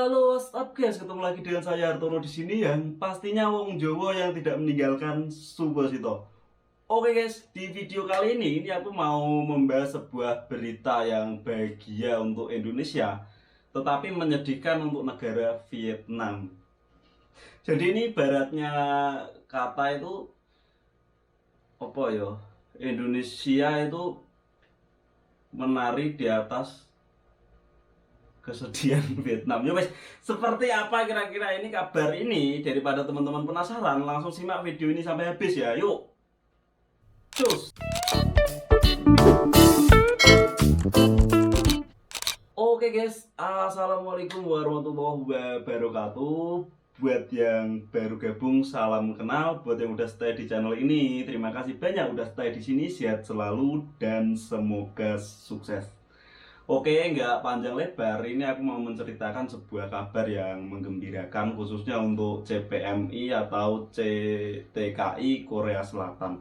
Halo, what's up guys? Ketemu lagi dengan saya Hartono di sini yang pastinya wong Jawa yang tidak meninggalkan Subasito. Oke guys, di video kali ini aku mau membahas sebuah berita yang bahagia untuk Indonesia, tetapi menyedihkan untuk negara Vietnam. Jadi ini ibaratnya kata itu apa ya? Indonesia itu menari di atas kesedihan Vietnam. Ya wes, seperti apa kira-kira ini kabar ini? Daripada teman-teman penasaran, langsung simak video ini sampai habis ya. Yuk. Cus. Oke guys, assalamualaikum warahmatullahi wabarakatuh. Buat yang baru gabung, salam kenal. Buat yang udah stay di channel ini, terima kasih banyak udah stay di sini. Sehat selalu dan semoga sukses. Oke, nggak panjang lebar, ini aku mau menceritakan sebuah kabar yang menggembirakan khususnya untuk CPMI atau CTKI Korea Selatan.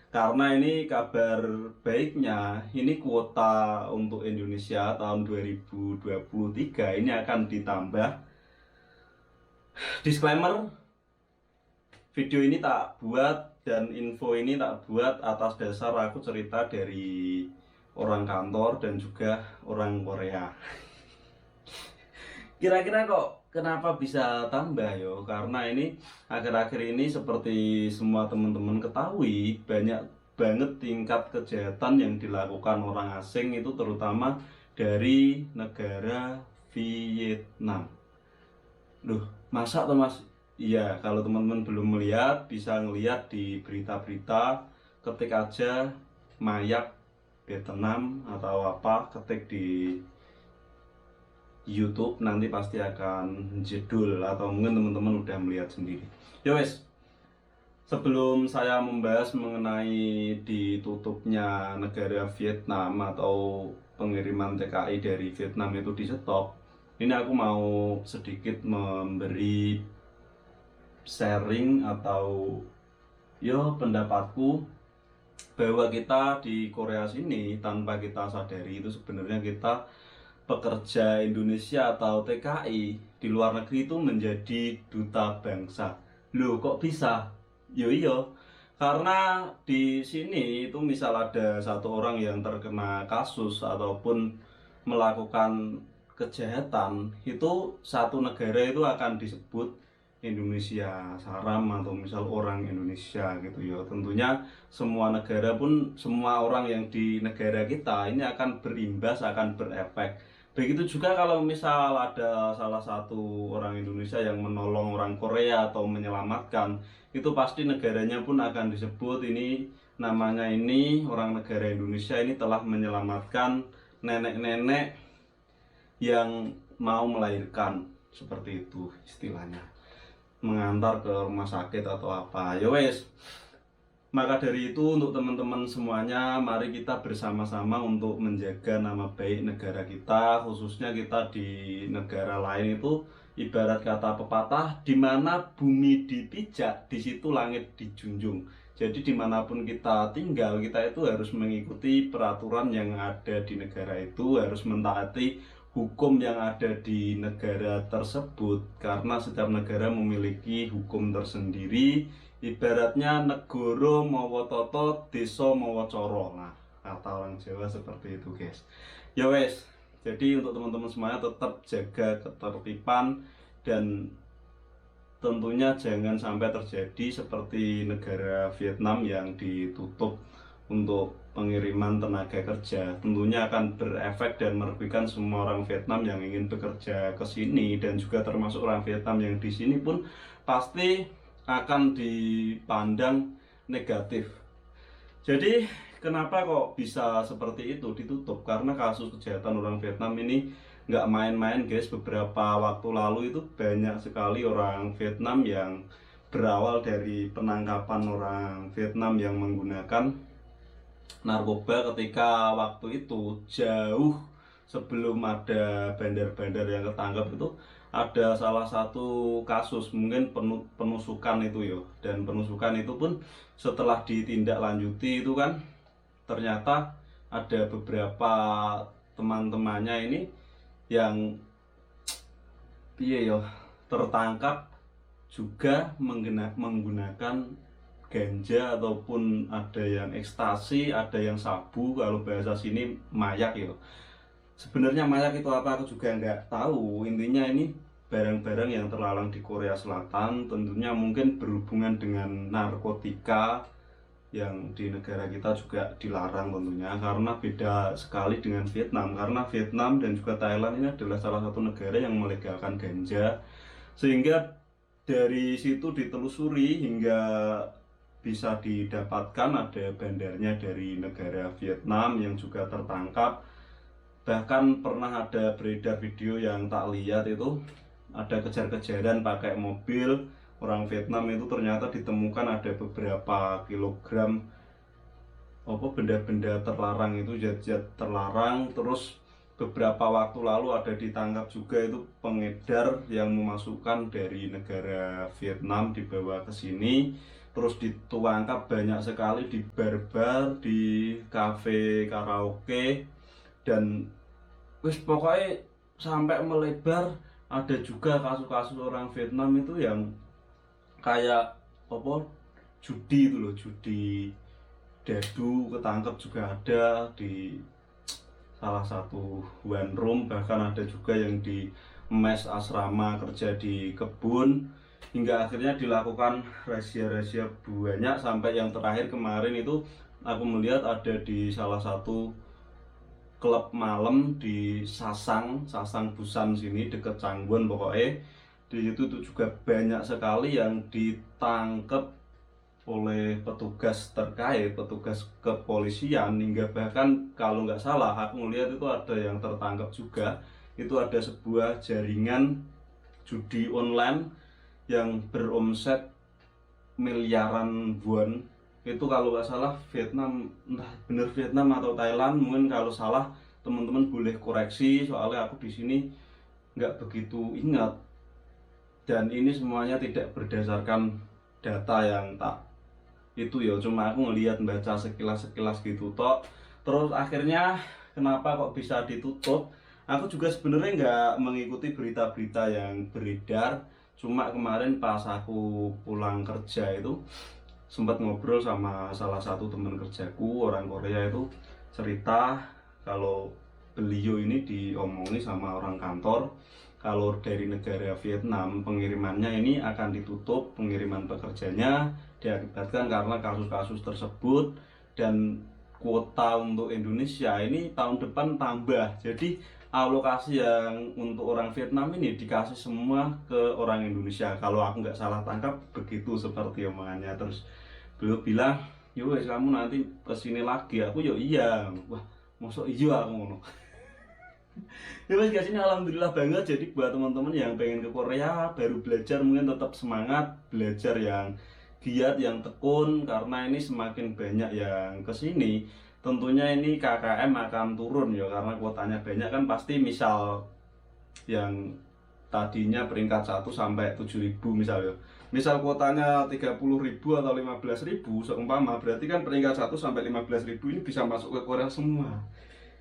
Karena ini kabar baiknya, ini kuota untuk Indonesia tahun 2023 ini akan ditambah. Disclaimer, video ini tak buat dan info ini tak buat atas dasar aku cerita dari orang kantor dan juga orang Korea. Kira-kira kok kenapa bisa tambah yo? Karena ini akhir-akhir ini seperti semua teman-teman ketahui, banyak banget tingkat kejahatan yang dilakukan orang asing itu terutama dari negara Vietnam. Duh, masa tuh Mas? Iya, kalau teman-teman belum melihat bisa ngelihat di berita-berita, ketik aja mayat Vietnam atau apa, ketik di YouTube nanti pasti akan jedul atau mungkin teman-teman udah melihat sendiri. Ya wes, sebelum saya membahas mengenai ditutupnya negara Vietnam atau pengiriman TKI dari Vietnam itu di stop, ini aku mau sedikit memberi sharing atau yo pendapatku bahwa kita di Korea sini tanpa kita sadari itu sebenarnya kita pekerja Indonesia atau TKI di luar negeri itu menjadi duta bangsa. Loh, kok bisa? Yo iyo, karena di sini itu misal ada satu orang yang terkena kasus ataupun melakukan kejahatan, itu satu negara itu akan disebut Indonesia Saram atau misal orang Indonesia gitu ya. Tentunya semua negara pun semua orang yang di negara kita ini akan berimbas, akan berefek. Begitu juga kalau misal ada salah satu orang Indonesia yang menolong orang Korea atau menyelamatkan, itu pasti negaranya pun akan disebut ini namanya ini orang negara Indonesia ini telah menyelamatkan nenek-nenek yang mau melahirkan, seperti itu istilahnya, mengantar ke rumah sakit atau apa. Ya wes, maka dari itu untuk teman-teman semuanya, mari kita bersama-sama untuk menjaga nama baik negara kita, khususnya kita di negara lain itu ibarat kata pepatah, di mana bumi dipijak, di situ langit dijunjung. Jadi dimanapun kita tinggal, kita itu harus mengikuti peraturan yang ada di negara itu, harus mentaati hukum yang ada di negara tersebut, karena setiap negara memiliki hukum tersendiri. Ibaratnya negoro mawa toto, desa mawa coro. Nah, kata orang Jawa seperti itu guys. Ya wes, jadi untuk teman-teman semuanya tetap jaga ketertiban dan tentunya jangan sampai terjadi seperti negara Vietnam yang ditutup untuk pengiriman tenaga kerja. Tentunya akan berefek dan merugikan semua orang Vietnam yang ingin bekerja ke sini, dan juga termasuk orang Vietnam yang di sini pun pasti akan dipandang negatif. Jadi kenapa kok bisa seperti itu ditutup? Karena kasus kejahatan orang Vietnam ini nggak main-main guys. Beberapa waktu lalu itu banyak sekali orang Vietnam yang berawal dari penangkapan orang Vietnam yang menggunakan narkoba ketika waktu itu jauh sebelum ada bandar-bandar yang ketangkap. Itu ada salah satu kasus mungkin penusukan itu yo, dan penusukan itu pun setelah ditindaklanjuti itu kan ternyata ada beberapa teman-temannya ini yang piye yo, tertangkap juga menggunakan ganja ataupun ada yang ekstasi, ada yang sabu, kalau bahasa sini mayak yo. Sebenarnya mayak itu apa aku juga nggak tahu. Intinya ini barang-barang yang terlarang di Korea Selatan, tentunya mungkin berhubungan dengan narkotika yang di negara kita juga dilarang tentunya, karena beda sekali dengan Vietnam. Karena Vietnam dan juga Thailand ini adalah salah satu negara yang melegalkan ganja, sehingga dari situ ditelusuri hingga bisa didapatkan ada bandarnya dari negara Vietnam yang juga tertangkap. Bahkan pernah ada beredar video yang tak lihat itu ada kejar-kejaran pakai mobil orang Vietnam, itu ternyata ditemukan ada beberapa kilogram apa benda-benda terlarang, itu zat-zat terlarang. Terus beberapa waktu lalu ada ditangkap juga itu pengedar yang memasukkan dari negara Vietnam dibawa ke sini, terus ditangkap banyak sekali di bar-bar, di kafe karaoke, dan wis pokoknya sampai melebar. Ada juga kasus-kasus orang Vietnam itu yang kayak apa, judi itu loh, judi dadu ketangkep juga ada di salah satu one room. Bahkan ada juga yang di mes asrama kerja di kebun, hingga akhirnya dilakukan razia-razia banyak. Sampai yang terakhir kemarin itu aku melihat ada di salah satu klub malam di Sasang Busan sini deket Cangguan pokoknya. Di situ tuh juga banyak sekali yang ditangkap oleh petugas terkait, petugas kepolisian, hingga bahkan kalau nggak salah aku melihat itu ada yang tertangkap juga. Itu ada sebuah jaringan judi online yang beromset miliaran won. Itu kalau nggak salah Vietnam, entah bener Vietnam atau Thailand, mungkin kalau salah teman-teman boleh koreksi, soalnya aku di sini nggak begitu ingat. Dan ini semuanya tidak berdasarkan data yang tak itu ya, cuma aku ngelihat baca sekilas-sekilas gitu tok. Terus akhirnya kenapa kok bisa ditutup, aku juga sebenarnya nggak mengikuti berita-berita yang beredar. Cuma kemarin pas aku pulang kerja itu sempat ngobrol sama salah satu teman kerjaku orang Korea, itu cerita kalau beliau ini diomongi sama orang kantor kalau dari negara Vietnam pengirimannya ini akan ditutup, pengiriman pekerjanya diakibatkan karena kasus-kasus tersebut. Dan kuota untuk Indonesia ini tahun depan tambah, jadi alokasi yang untuk orang Vietnam ini dikasih semua ke orang Indonesia, kalau aku nggak salah tangkap begitu seperti omongannya. Terus beliau bilang, yo wes kamu nanti kesini lagi. Aku yo iya, wah masuk iya aku ngono. Ya wes guys, ini alhamdulillah banget. Jadi buat teman-teman yang pengen ke Korea baru belajar, mungkin tetap semangat belajar yang giat, yang tekun, karena ini semakin banyak yang kesini. Tentunya ini KKM akan turun ya, karena kuotanya banyak kan. Pasti misal yang tadinya peringkat 1 sampai 7.000 misalnya, misal kuotanya 30.000 atau 15.000 seumpama, berarti kan peringkat 1 sampai 15.000 ini bisa masuk ke Korea semua.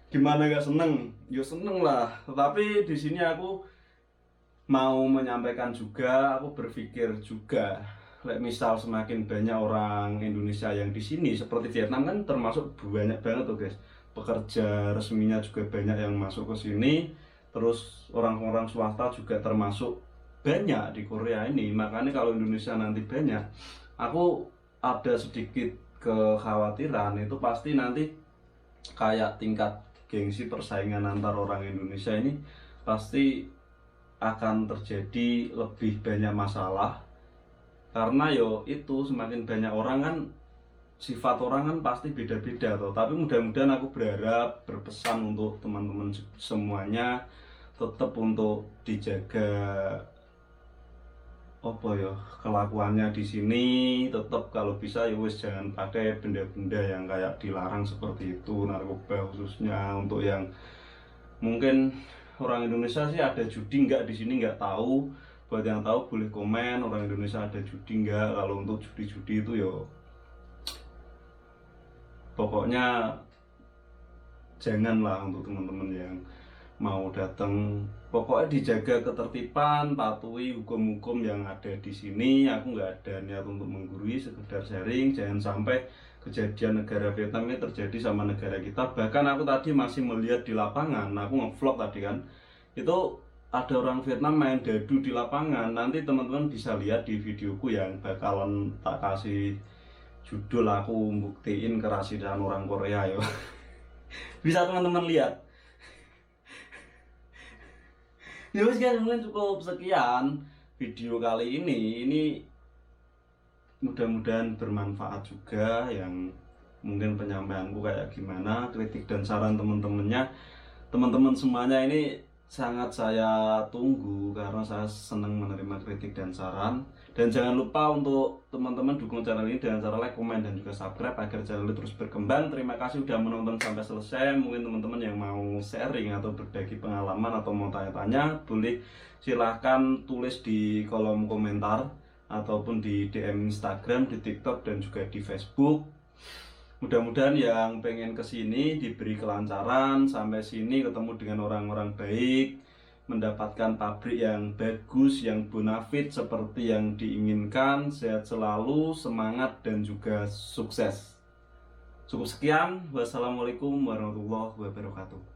Gimana gak seneng? Yo seneng lah. Tetapi di sini aku mau menyampaikan juga, aku berpikir juga, misal semakin banyak orang Indonesia yang di sini, seperti Vietnam kan termasuk banyak banget tuh guys, pekerja resminya juga banyak yang masuk ke sini. Terus orang-orang swasta juga termasuk banyak di Korea ini. Makanya kalau Indonesia nanti banyak, aku ada sedikit kekhawatiran itu pasti nanti kayak tingkat gengsi persaingan antar orang Indonesia ini pasti akan terjadi lebih banyak masalah. Karena yo itu semakin banyak orang kan, sifat orang kan pasti beda-beda tuh. Tapi mudah-mudahan aku berharap, berpesan untuk teman-teman semuanya, tetap untuk dijaga apa ya kelakuannya di sini. Tetap kalau bisa ya wis jangan pakai benda-benda yang kayak dilarang seperti itu, narkoba khususnya. Untuk yang mungkin orang Indonesia sih ada judi nggak di sini nggak tahu. Buat yang tahu boleh komen, orang Indonesia ada judi nggak. Kalau untuk judi-judi itu yo pokoknya janganlah untuk teman-teman yang mau datang. Pokoknya dijaga ketertiban, patuhi hukum-hukum yang ada di sini. Aku nggak ada niat untuk menggurui, sekedar sharing. Jangan sampai kejadian negara Vietnam ini terjadi sama negara kita. Bahkan aku tadi masih melihat di lapangan, aku nge-vlog tadi kan, itu ada orang Vietnam main dadu di lapangan. Nanti teman-teman bisa lihat di videoku yang bakalan tak kasih judul, aku buktiin kerasian orang Korea yo. Bisa teman-teman lihat. Ya wes guys, mungkin cukup sekian video kali ini. Ini mudah-mudahan bermanfaat juga, yang mungkin penyampaianku kayak gimana, kritik dan saran teman-teman semuanya ini sangat saya tunggu karena saya senang menerima kritik dan saran. Dan jangan lupa untuk teman-teman dukung channel ini dengan cara like, komen, dan juga subscribe agar channel ini terus berkembang. Terima kasih sudah menonton sampai selesai. Mungkin teman-teman yang mau sharing atau berbagi pengalaman atau mau tanya-tanya, boleh silahkan tulis di kolom komentar ataupun di DM Instagram, di TikTok, dan juga di Facebook. Mudah-mudahan yang pengen kesini diberi kelancaran, sampai sini ketemu dengan orang-orang baik, mendapatkan pabrik yang bagus, yang bonafit seperti yang diinginkan. Sehat selalu, semangat, dan juga sukses. Cukup sekian. Wassalamualaikum warahmatullahi wabarakatuh.